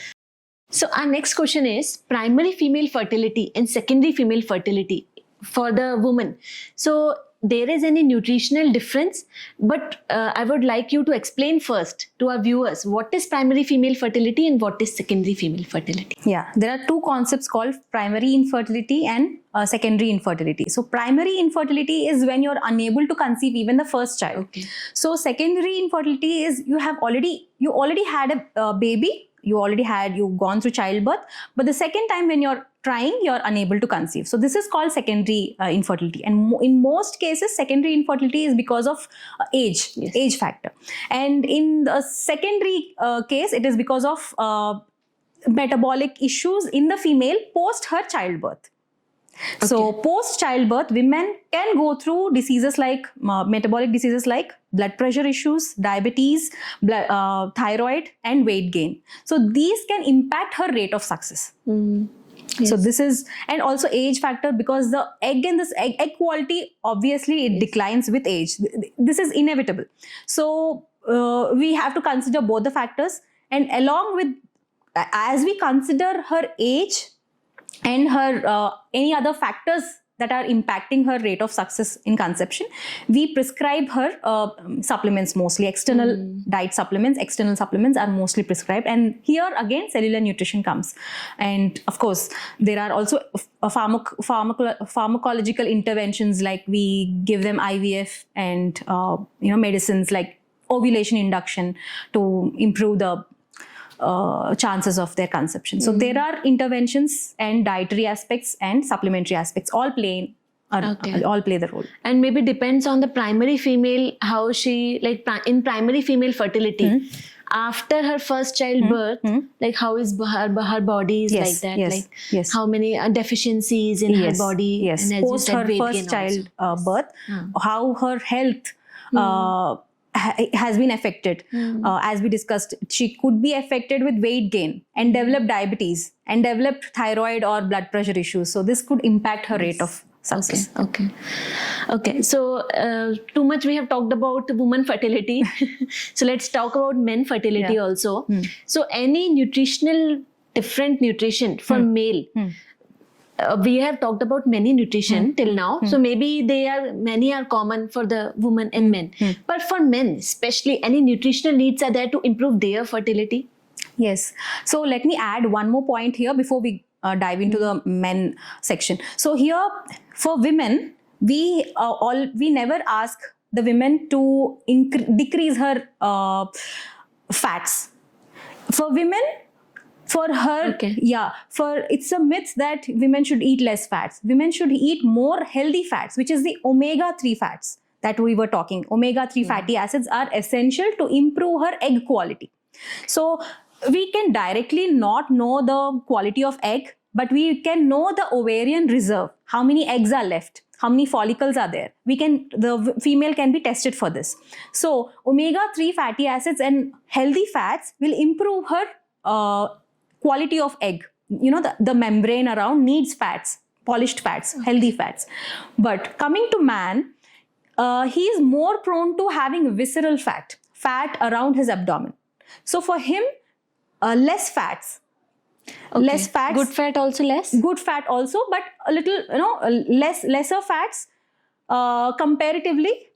A: So our next question is primary female fertility and secondary female fertility for the woman. So there is any nutritional difference, but I would like you to explain first to our viewers what is primary female fertility and what is secondary female fertility.
B: Yeah, there are two concepts called primary infertility and secondary infertility. So primary infertility is when you're unable to conceive even the first child.
A: Okay.
B: So secondary infertility is you already had a baby, you've gone through childbirth, but the second time when you're trying, you're unable to conceive. So this is called secondary infertility, and in most cases secondary infertility is because of age.
A: Yes.
B: Age factor, and in the secondary case it is because of metabolic issues in the female post her childbirth.
A: Okay.
B: So post childbirth, women can go through diseases like metabolic diseases like blood pressure issues, diabetes, thyroid, and weight gain. So these can impact her rate of success.
A: Yes.
B: So this is, and also age factor, because the egg and this egg quality, obviously it declines with age. This is inevitable. So we have to consider both the factors, and along with, as we consider her age and her any other factors that are impacting her rate of success in conception, we prescribe her supplements, mostly external diet supplements. External supplements are mostly prescribed, and here again cellular nutrition comes. And of course there are also pharmacological interventions, like we give them IVF and medicines like ovulation induction to improve the chances of their conception. So there are interventions and dietary aspects and supplementary aspects all play the role.
A: And maybe depends on the primary female, how she, like in primary female fertility, after her first childbirth, like how is her body is
B: Yes,
A: like that,
B: yes,
A: like
B: yes.
A: how many deficiencies in her body,
B: Yes,
A: and as
B: post
A: you said,
B: her
A: weight
B: first
A: gain also.
B: childbirth, how her health has been affected. As we discussed, she could be affected with weight gain and develop diabetes and develop thyroid or blood pressure issues. So this could impact her rate of success.
A: Okay. So too much we have talked about woman fertility. So let's talk about men fertility also. So any different nutrition for male. We have talked about many nutrition till now. So maybe many are common for the women and men. But for men, especially, any nutritional needs are there to improve their fertility?
B: Yes. So let me add one more point here before we dive into the men section. So here for women, we never ask the women to decrease her fats. For women, for her, it's a myth that women should eat less fats. Women should eat more healthy fats, which is the omega-3 fats that we were talking. Omega-3 fatty acids are essential to improve her egg quality. So we can directly not know the quality of egg, but we can know the ovarian reserve, how many eggs are left, how many follicles are there. The female can be tested for this. So omega-3 fatty acids and healthy fats will improve her quality of egg. The membrane around needs fats, polished fats, healthy fats. But coming to man, he is more prone to having visceral fat around his abdomen. So for him, less fats. Less fats.
A: Good fat also less?
B: Good fat also, but a little, lesser fats comparatively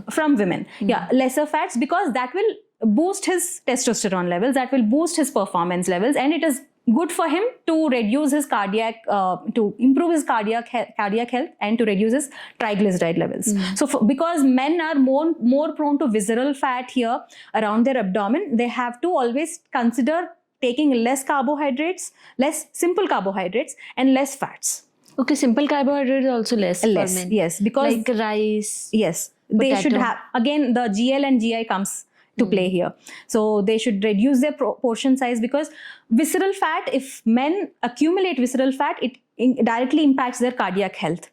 B: from women. Yeah, lesser fats, because that will boost his testosterone levels, that will boost his performance levels, and it is good for him to reduce his to improve his cardiac health and to reduce his triglyceride levels. So because men are more prone to visceral fat here around their abdomen, they have to always consider taking less carbohydrates, less simple carbohydrates, and less fats.
A: Okay, simple carbohydrates also less for men.
B: Yes, because
A: like rice.
B: Yes,
A: potato.
B: They should have, again, the GL and GI comes to play here. So they should reduce their portion size, because visceral fat, if men accumulate visceral fat, it directly impacts their cardiac health.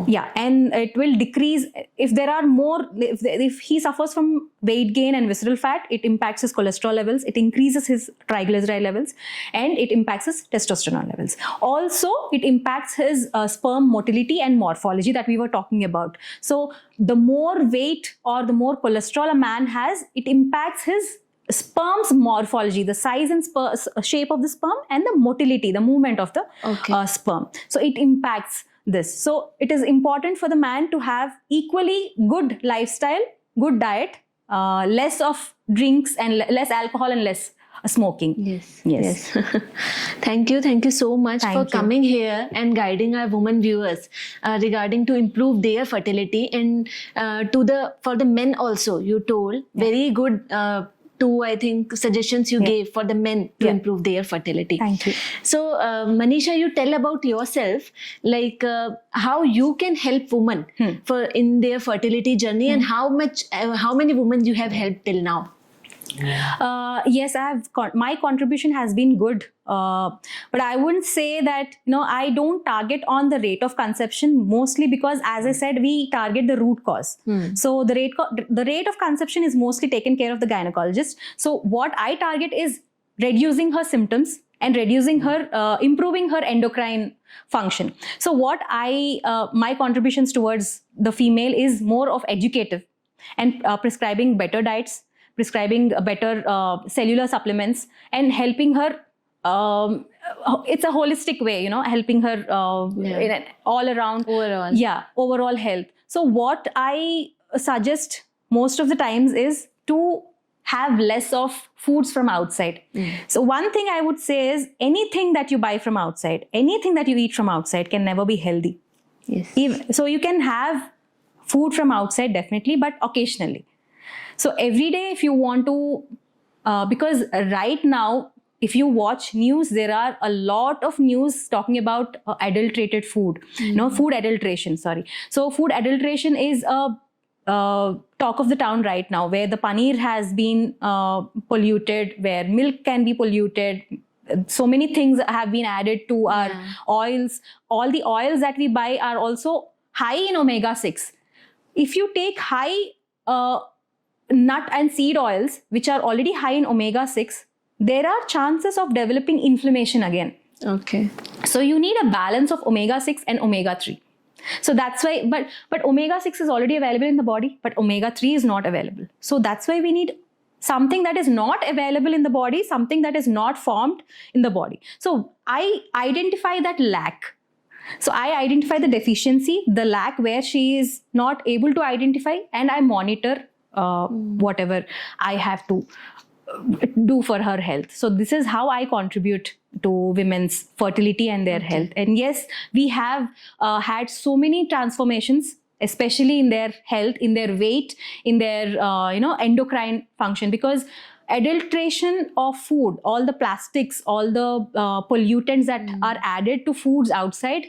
B: Yeah, and it will decrease if there are more. If he suffers from weight gain and visceral fat, it impacts his cholesterol levels, it increases his triglyceride levels, and it impacts his testosterone levels. Also, it impacts his sperm motility and morphology that we were talking about. So, the more weight or the more cholesterol a man has, it impacts his sperm's morphology, the size and shape of the sperm, and the motility, the movement of the sperm. So, it impacts this. So it is important for the man to have equally good lifestyle, good diet, less of drinks and less alcohol and less smoking.
A: Yes. Thank you so much for coming here and guiding our women viewers regarding to improve their fertility, and for the men also. You told very good two, I think, suggestions you gave for the men to improve their fertility.
B: Thank you.
A: So Manisha, you tell about yourself, like how you can help women for in their fertility journey, and how many women you have helped till now.
B: Yes, my contribution has been good, but I wouldn't say that, I don't target on the rate of conception, mostly because, as I said, we target the root cause. So the rate of conception is mostly taken care of the gynecologist. So what I target is reducing her symptoms and reducing her, improving her endocrine function. So what my contributions towards the female is more of educative and prescribing better diets, prescribing better cellular supplements, and helping her. It's a holistic way, helping her in an all around overall health. So what I suggest most of the times is to have less of foods from outside. So one thing I would say is, anything that you buy from outside, anything that you eat from outside can never be healthy. So you can have food from outside definitely, but occasionally. So every day, if you want to, because right now, if you watch news, there are a lot of news talking about adulterated food, food adulteration, sorry. So food adulteration is a talk of the town right now, where the paneer has been polluted, where milk can be polluted. So many things have been added to our oils. All the oils that we buy are also high in omega-6. If you take high nut and seed oils, which are already high in omega-6, there are chances of developing inflammation again.
A: Okay.
B: So you need a balance of omega-6 and omega-3. So that's why, but omega-6 is already available in the body, but omega-3 is not available. So that's why we need something that is not available in the body, something that is not formed in the body. So I identify that lack. So I identify the deficiency, the lack where she is not able to identify, and I monitor whatever I have to do for her health. So this is how I contribute to women's fertility and their health. And yes, we have had so many transformations, especially in their health, in their weight, in their endocrine function, because adulteration of food, all the plastics, all the pollutants that are added to foods outside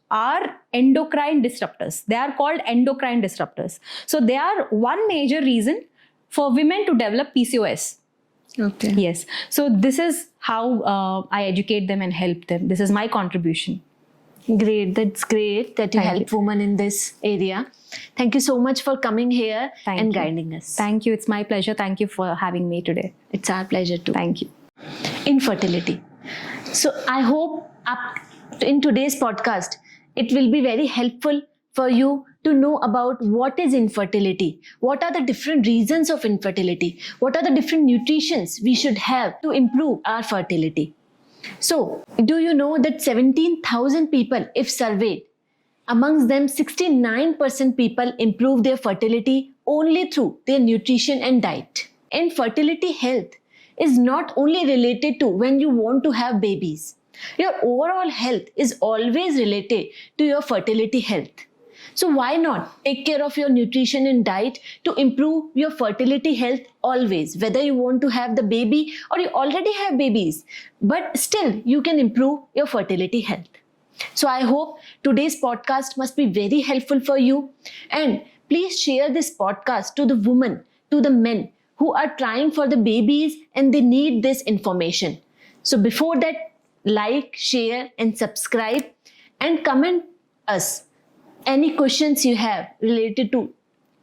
B: are endocrine disruptors. They are called endocrine disruptors. So they are one major reason for women to develop PCOS.
A: Okay.
B: Yes. So this is how I educate them and help them. This is my contribution.
A: Great. That's great that you help women in this area. Thank you so much for coming here and guiding us.
B: Thank you. It's my pleasure. Thank you for having me today.
A: It's our pleasure too.
B: Thank you.
A: Infertility. So I hope in today's podcast, it will be very helpful for you to know about what is infertility, what are the different reasons of infertility, what are the different nutritions we should have to improve our fertility. So, do you know that 17,000 people, if surveyed, amongst them 69% people improve their fertility only through their nutrition and diet. And fertility health is not only related to when you want to have babies. Your overall health is always related to your fertility health. So why not take care of your nutrition and diet to improve your fertility health always, whether you want to have the baby or you already have babies, but still you can improve your fertility health. So I hope today's podcast must be very helpful for you, and please share this podcast to the women, to the men who are trying for the babies and they need this information. So before that, like, share and subscribe and comment us any questions you have related to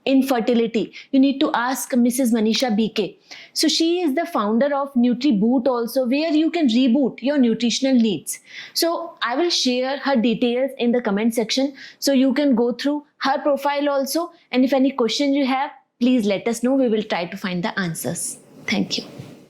A: infertility. You need to ask Mrs. Manisha B K. So she is the founder of NutriBoot also, where you can reboot your nutritional needs. So I will share her details in the comment section so you can go through her profile also. And if any question you have, please let us know. We will try to find the answers. Thank you.